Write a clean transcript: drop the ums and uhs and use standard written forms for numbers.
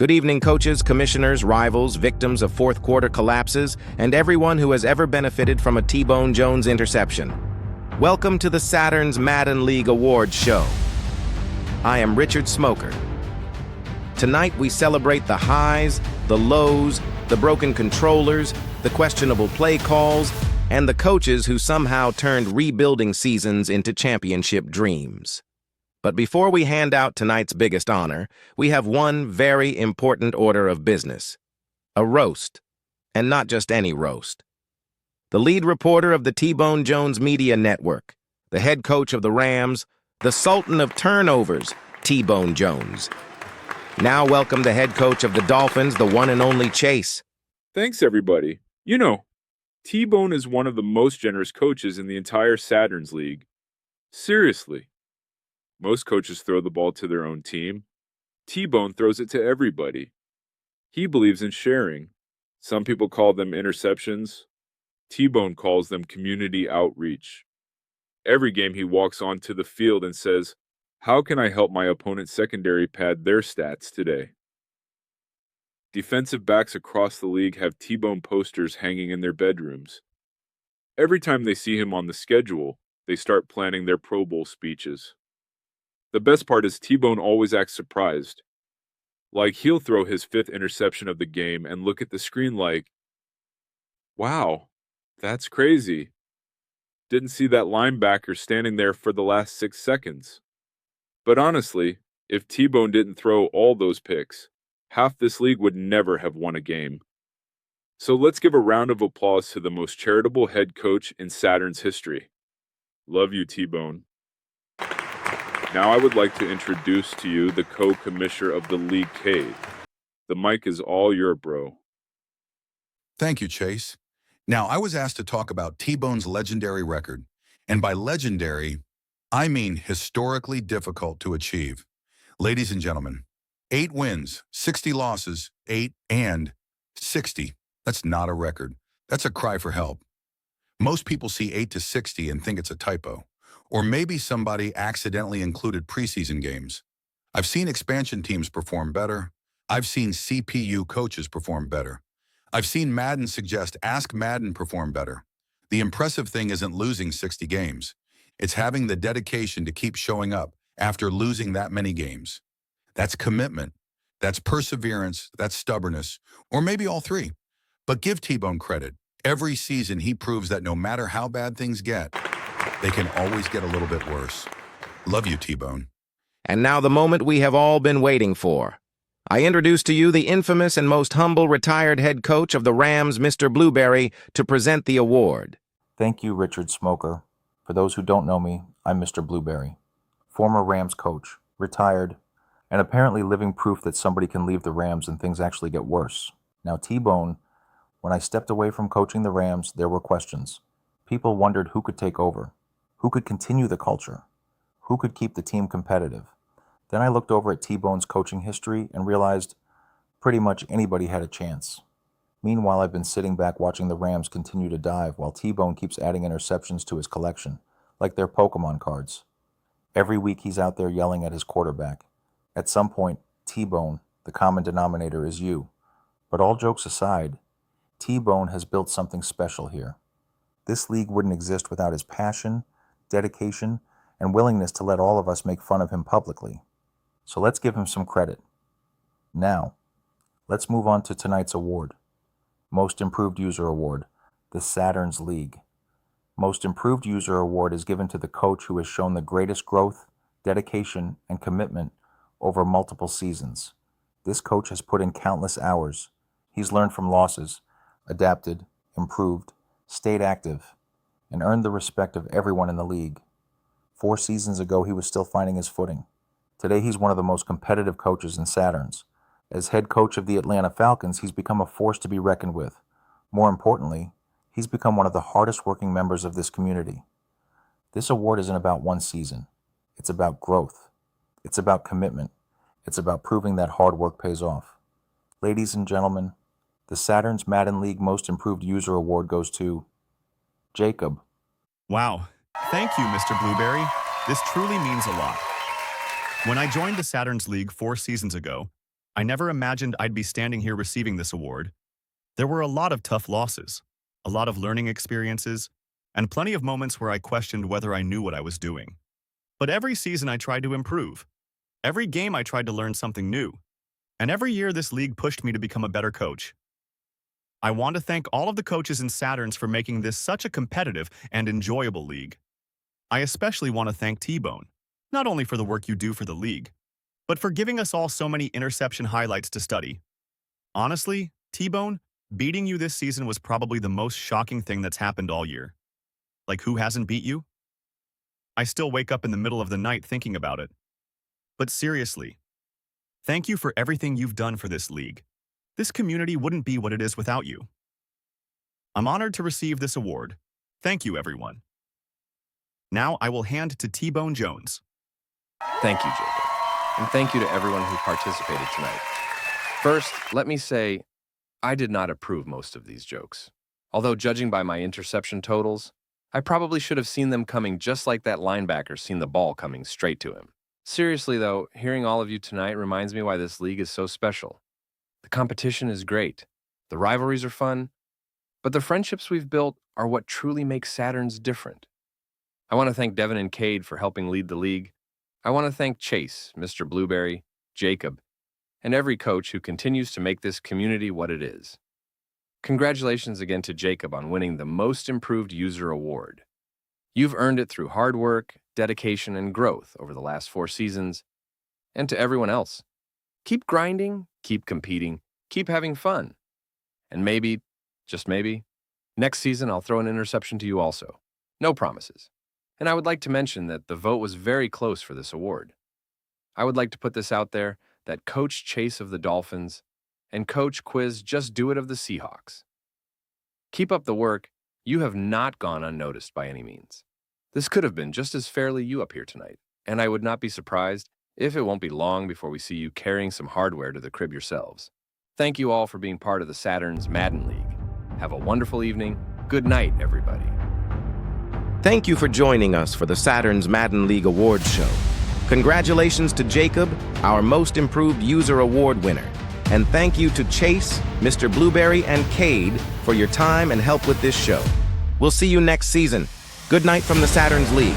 Good evening, coaches, commissioners, rivals, victims of fourth quarter collapses, and everyone who has ever benefited from a T-Bone Jones interception. Welcome to the Saturn's Madden League Awards show. I am Richard Smoker. Tonight we celebrate the highs, the lows, the broken controllers, the questionable play calls, and the coaches who somehow turned rebuilding seasons into championship dreams. But before we hand out tonight's biggest honor, we have one very important order of business. A roast. And not just any roast. The lead reporter of the T-Bone Jones Media Network, the head coach of the Rams, the Sultan of turnovers, T-Bone Jones. Now welcome the head coach of the Dolphins, the one and only Chase. Thanks, everybody. You know, T-Bone is one of the most generous coaches in the entire Saturn's League. Seriously. Most coaches throw the ball to their own team. T-Bone throws it to everybody. He believes in sharing. Some people call them interceptions. T-Bone calls them community outreach. Every game he walks onto the field and says, "How can I help my opponent's secondary pad their stats today?" Defensive backs across the league have T-Bone posters hanging in their bedrooms. Every time they see him on the schedule, they start planning their Pro Bowl speeches. The best part is T-Bone always acts surprised. Like he'll throw his fifth interception of the game and look at the screen like, "Wow, that's crazy. Didn't see that linebacker standing there for the last 6 seconds." But honestly, if T-Bone didn't throw all those picks, half this league would never have won a game. So let's give a round of applause to the most charitable head coach in Saturn's history. Love you, T-Bone. Now I would like to introduce to you the co-commissioner of the League, Cade. The mic is all your bro. Thank you, Chase. Now, I was asked to talk about T-Bone's legendary record. And by legendary, I mean historically difficult to achieve. Ladies and gentlemen, 8 wins, 60 losses, 8 and 60. That's not a record. That's a cry for help. Most people see 8 to 60 and think it's a typo. Or maybe somebody accidentally included preseason games. I've seen expansion teams perform better. I've seen CPU coaches perform better. I've seen Madden suggest Ask Madden perform better. The impressive thing isn't losing 60 games. It's having the dedication to keep showing up after losing that many games. That's commitment. That's perseverance. That's stubbornness. Or maybe all three. But give T-Bone credit. Every season he proves that no matter how bad things get, they can always get a little bit worse. Love you, T-Bone. And now the moment we have all been waiting for. I introduce to you the infamous and most humble retired head coach of the Rams, Mr. Blueberry, to present the award. Thank you, Richard Smoker. For those who don't know me, I'm Mr. Blueberry, former Rams coach, retired, and apparently living proof that somebody can leave the Rams and things actually get worse. Now, T-Bone, when I stepped away from coaching the Rams, there were questions. People wondered who could take over, who could continue the culture, who could keep the team competitive. Then I looked over at T-Bone's coaching history and realized pretty much anybody had a chance. Meanwhile, I've been sitting back watching the Rams continue to dive while T-Bone keeps adding interceptions to his collection, like they're Pokemon cards. Every week he's out there yelling at his quarterback. At some point, T-Bone, the common denominator, is you. But all jokes aside, T-Bone has built something special here. This league wouldn't exist without his passion, dedication, and willingness to let all of us make fun of him publicly. So let's give him some credit. Now, let's move on to tonight's award. Most Improved User Award, the Saturn's League. Most Improved User Award is given to the coach who has shown the greatest growth, dedication, and commitment over multiple seasons. This coach has put in countless hours. He's learned from losses, adapted, improved, stayed active, and earned the respect of everyone in the league. 4 seasons ago, he was still finding his footing. Today, he's one of the most competitive coaches in Saturn's. As head coach of the Atlanta Falcons, he's become a force to be reckoned with. More importantly, he's become one of the hardest working members of this community. This award isn't about one season. It's about growth. It's about commitment. It's about proving that hard work pays off. Ladies and gentlemen, the Saturn's Madden League Most Improved User Award goes to Jacob. Wow. Thank you, Mr. Blueberry. This truly means a lot. When I joined the Saturn's League 4 seasons ago, I never imagined I'd be standing here receiving this award. There were a lot of tough losses, a lot of learning experiences, and plenty of moments where I questioned whether I knew what I was doing. But every season I tried to improve. Every game I tried to learn something new. And every year this league pushed me to become a better coach. I want to thank all of the coaches in Saturns for making this such a competitive and enjoyable league. I especially want to thank T-Bone, not only for the work you do for the league, but for giving us all so many interception highlights to study. Honestly, T-Bone, beating you this season was probably the most shocking thing that's happened all year. Like, who hasn't beat you? I still wake up in the middle of the night thinking about it. But seriously, thank you for everything you've done for this league. This community wouldn't be what it is without you. I'm honored to receive this award. Thank you, everyone. Now I will hand to T-Bone Jones. Thank you, Jacob. And thank you to everyone who participated tonight. First, let me say, I did not approve most of these jokes. Although judging by my interception totals, I probably should have seen them coming just like that linebacker seen the ball coming straight to him. Seriously though, hearing all of you tonight reminds me why this league is so special. The competition is great, the rivalries are fun, but the friendships we've built are what truly makes Saturns different. I want to thank Devin and Cade for helping lead the league. I want to thank Chase, Mr. Blueberry, Jacob, and every coach who continues to make this community what it is. Congratulations again to Jacob on winning the Most Improved User Award. You've earned it through hard work, dedication, and growth over the last 4 seasons. And to everyone else, keep grinding, keep competing, keep having fun. And maybe, just maybe, next season I'll throw an interception to you also. No promises. And I would like to mention that the vote was very close for this award. I would like to put this out there that Coach Chase of the Dolphins and Coach Quiz Just Do It of the Seahawks. Keep up the work. You have not gone unnoticed by any means. This could have been just as fairly you up here tonight, and I would not be surprised if it won't be long before we see you carrying some hardware to the crib yourselves. Thank you all for being part of the Saturn's Madden League. Have a wonderful evening. Good night, everybody. Thank you for joining us for the Saturn's Madden League Awards show. Congratulations to Jacob, our Most Improved User Award winner. And thank you to Chase, Mr. Blueberry, and Cade for your time and help with this show. We'll see you next season. Good night from the Saturn's League.